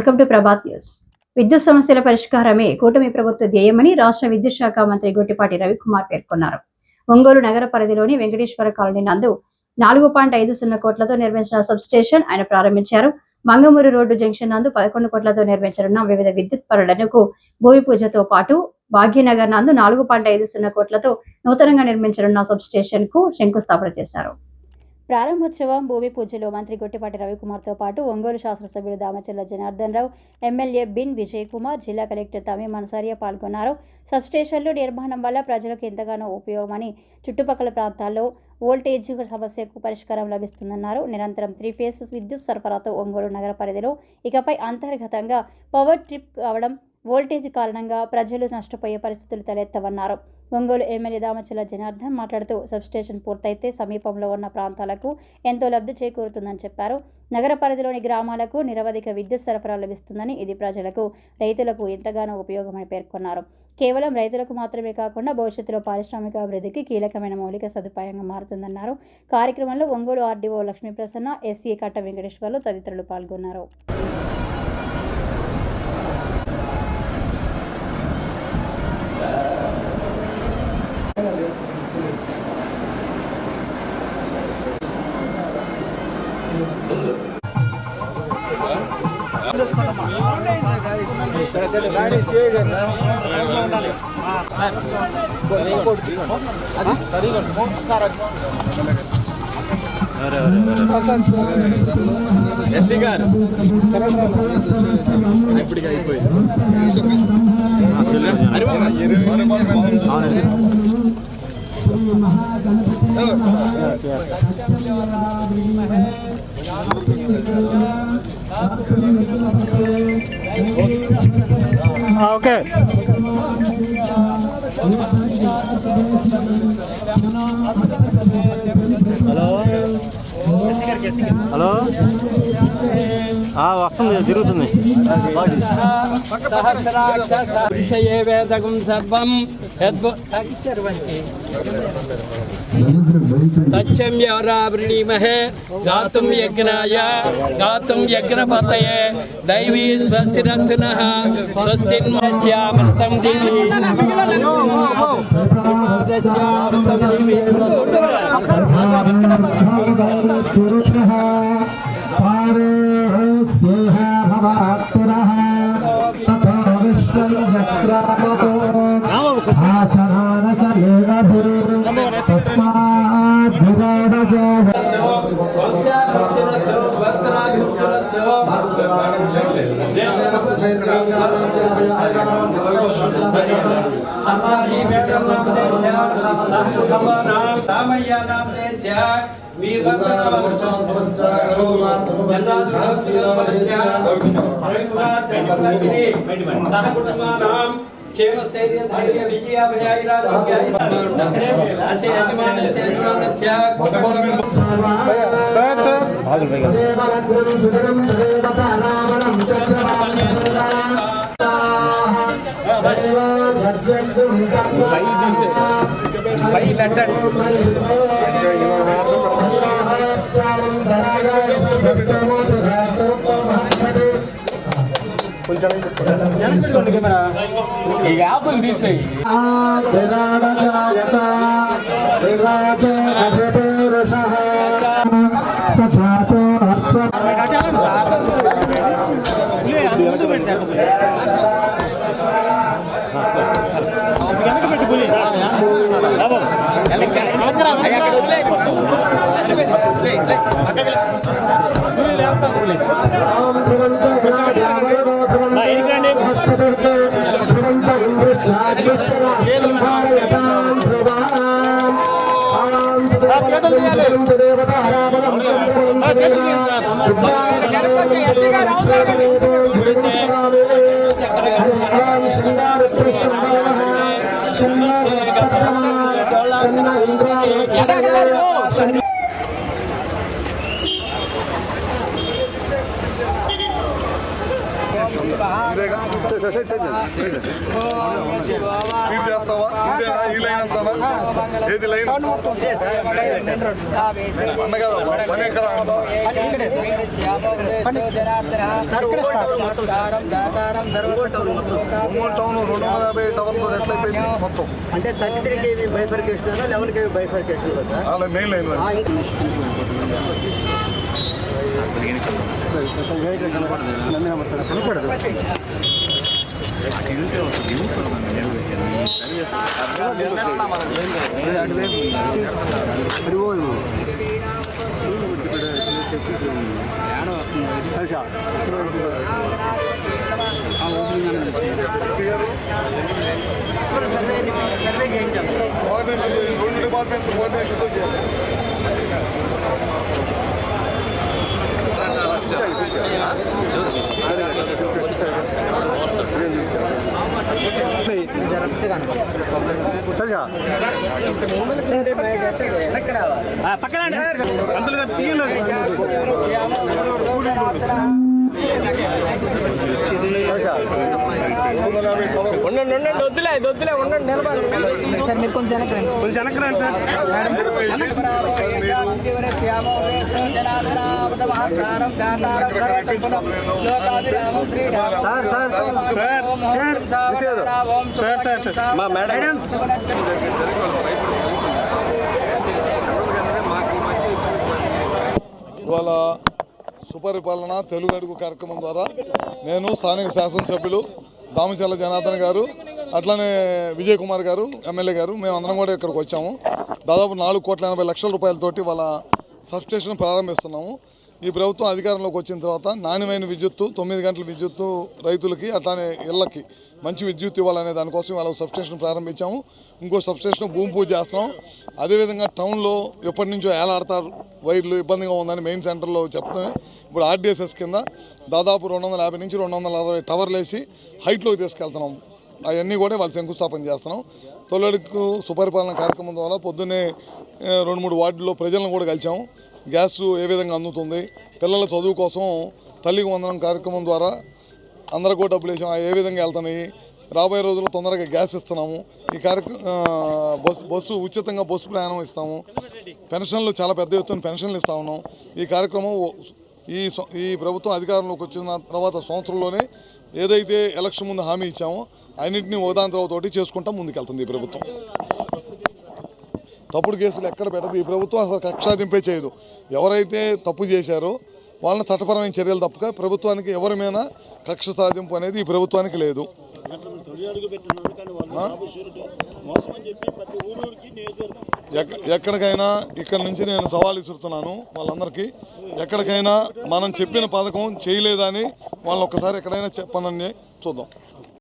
Welcome to Prabhat news. విద్యుత్ సమస్యల పరిష్కారమే కూటమి ప్రభుత్వ ధ్యేయమని రాష్ట్ర విద్యుత్ శాఖ మంత్రి గొట్టిపాటి రవికుమార్ పేర్కొన్నారు. ఒంగోలు నగర పరిధిలోని వెంకటేశ్వర కాలనీ నందు 4.50 కోట్లతో నిర్మించిన సబ్ స్టేషన్ ఆయన ప్రారంభించారు. మంగమూరు రోడ్డు జంక్షన్ నందు 11 కోట్లతో నిర్మించనున్న వివిధ విద్యుత్ పనులకు భూమి పూజతో పాటు భాగ్యనగర్ నందు 4.50 కోట్లతో నూతనంగా నిర్మించనున్న సబ్ స్టేషన్ కు శంకుస్థాపన చేశారు. ప్రారంభోత్సవం భూమి పూజలో మంత్రి గొట్టిపాటి రవికుమార్తో పాటు ఒంగోలు శాసనసభ్యులు దామచర్ల జనార్దన్ రావు, ఎమ్మెల్యే బిన్ విజయ్ కుమార్, జిల్లా కలెక్టర్ తమీం అన్సారియా పాల్గొన్నారు. సబ్స్టేషన్లు నిర్మాణం వల్ల ప్రజలకు ఎంతగానో ఉపయోగమని, చుట్టుపక్కల ప్రాంతాల్లో వోల్టేజ్ సమస్యకు పరిష్కారం లభిస్తుందన్నారు. నిరంతరం 3 ఫేజ్ విద్యుత్ సరఫరాతో ఒంగోలు నగర పరిధిలో ఇకపై అంతర్గతంగా పవర్ ట్రిప్ కావడం, వోల్టేజ్ కారణంగా ప్రజలు నష్టపోయే పరిస్థితులు తలెత్తవన్నారు. ఒంగోలు ఎమ్మెల్యే దామచర్ల జనార్దన్ మాట్లాడుతూ సబ్స్టేషన్ పూర్తయితే సమీపంలో ఉన్న ప్రాంతాలకు ఎంతో లబ్ధి చేకూరుతుందని చెప్పారు. నగర పరిధిలోని గ్రామాలకు నిరవధిక విద్యుత్ సరఫరా లభిస్తుందని, ఇది ప్రజలకు, రైతులకు ఎంతగానో ఉపయోగమని పేర్కొన్నారు. కేవలం రైతులకు మాత్రమే కాకుండా భవిష్యత్తులో పారిశ్రామిక అభివృద్ధికి కీలకమైన మౌలిక సదుపాయంగా మారుతుందన్నారు. కార్యక్రమంలో ఒంగోలు ఆర్డీఓ లక్ష్మీప్రసన్న, ఎస్సీ కట్ట వెంకటేశ్వర్లు తదితరులు పాల్గొన్నారు. ఓకే హలో వస్తుంది, తిరుగుతుంది. వేదకం సర్వం తచ్చమ్యావృణీమహే గాతుం యజ్ఞాయ గాతుం యజ్ఞపతయే దైవీ స్వస్తిరస్తినః స్వస్తిన్మధ్యామృతం దివి క్షేమస్థైర్య ధైర్య విజయాభయాయిరారోగ్యాయ ఈ యాప్లు తీసేయి. చేస్తావా ఏది లైన్ టౌన్ 250 టవర్లతో ఎట్లయిపోయింది మొత్తం అంటే 33 kV bifurcation 11 kV bifurcation main line రెండు డిపార్ట్మెంట్ కోఆర్డినేషన్తో చేయాలి. వద్దులే ఉండండి నిలబడి సార్ మీరు కొంచెం వెనక్కి సార్ ఇవాళ సుపరిపాలన తెలుగు అడుగు కార్యక్రమం ద్వారా నేను స్థానిక శాసనసభ్యులు దామచర్ల జనార్దన్ గారు అట్లానే విజయ్ కుమార్ గారు ఎమ్మెల్యే గారు మేమందరం కూడా ఇక్కడికి వచ్చాము. దాదాపు 4,80,00,000 రూపాయలతోటి వాళ్ళ సబ్స్టేషన్ ప్రారంభిస్తున్నాము. ఈ ప్రభుత్వం అధికారంలోకి వచ్చిన తర్వాత నాణ్యమైన విద్యుత్తు 9 గంటల విద్యుత్తు రైతులకి అట్లానే ఇళ్లకి మంచి విద్యుత్ ఇవ్వాలనే దానికోసం వాళ్ళ సబ్స్టేషన్ ప్రారంభించాము. ఇంకో సబ్స్టేషన్ భూమి పూజ చేస్తున్నాం. అదేవిధంగా టౌన్లో ఎప్పటి నుంచో ఏలాడతారు వైర్లు ఇబ్బందిగా ఉందని మెయిన్ సెంటర్లో చెప్తామే. ఇప్పుడు ఆర్డీఎస్ఎస్ కింద దాదాపు 250 నుంచి 260 టవర్లు వేసి హైట్లోకి తీసుకెళ్తున్నాం. అవన్నీ కూడా వాళ్ళు శంకుస్థాపన చేస్తున్నాం. తొలడుకు సుపరిపాలన కార్యక్రమం ద్వారా పొద్దున్నే 2-3 వార్డుల్లో ప్రజలను కూడా కలిసాము. గ్యాస్ ఏ విధంగా అందుతుంది, పిల్లల చదువు కోసం తల్లికి వందనం కార్యక్రమం ద్వారా అందరికీ కూడా డబ్బులు వేసాము. ఏ విధంగా వెళ్తున్నాయి, రాబోయే రోజుల్లో తొందరగా గ్యాస్ ఇస్తున్నాము. ఈ బస్సు ఉచితంగా బస్సు ప్రయాణం ఇస్తాము. పెన్షన్లు చాలా పెద్ద ఎత్తున పెన్షన్లు ఇస్తా ఉన్నాం. ఈ కార్యక్రమం ఈ ప్రభుత్వం అధికారంలోకి వచ్చిన తర్వాత సంవత్సరంలోనే ఏదైతే ఎలక్షన్ ముందు హామీ ఇచ్చామో అన్నింటినీ ఓదాని తర్వాతోటి చేసుకుంటా ముందుకెళ్తుంది ఈ ప్రభుత్వం. తప్పుడు కేసులు ఎక్కడ పెట్టదు ఈ ప్రభుత్వం. అసలు కక్షాదింపే చేయదు. ఎవరైతే తప్పు చేశారో వాళ్ళని చట్టపరమైన చర్యలు తప్పక ప్రభుత్వానికి ఎవరి మీద కక్ష సాధింపు అనేది ఈ ప్రభుత్వానికి లేదు. ఎక్కడికైనా ఇక్కడ నుంచి నేను సవాల్ ఇస్తున్నాను వాళ్ళందరికీ. ఎక్కడికైనా మనం చెప్పిన పథకం చేయలేదని వాళ్ళని ఒక్కసారి ఎక్కడైనా చెప్పనని చూద్దాం.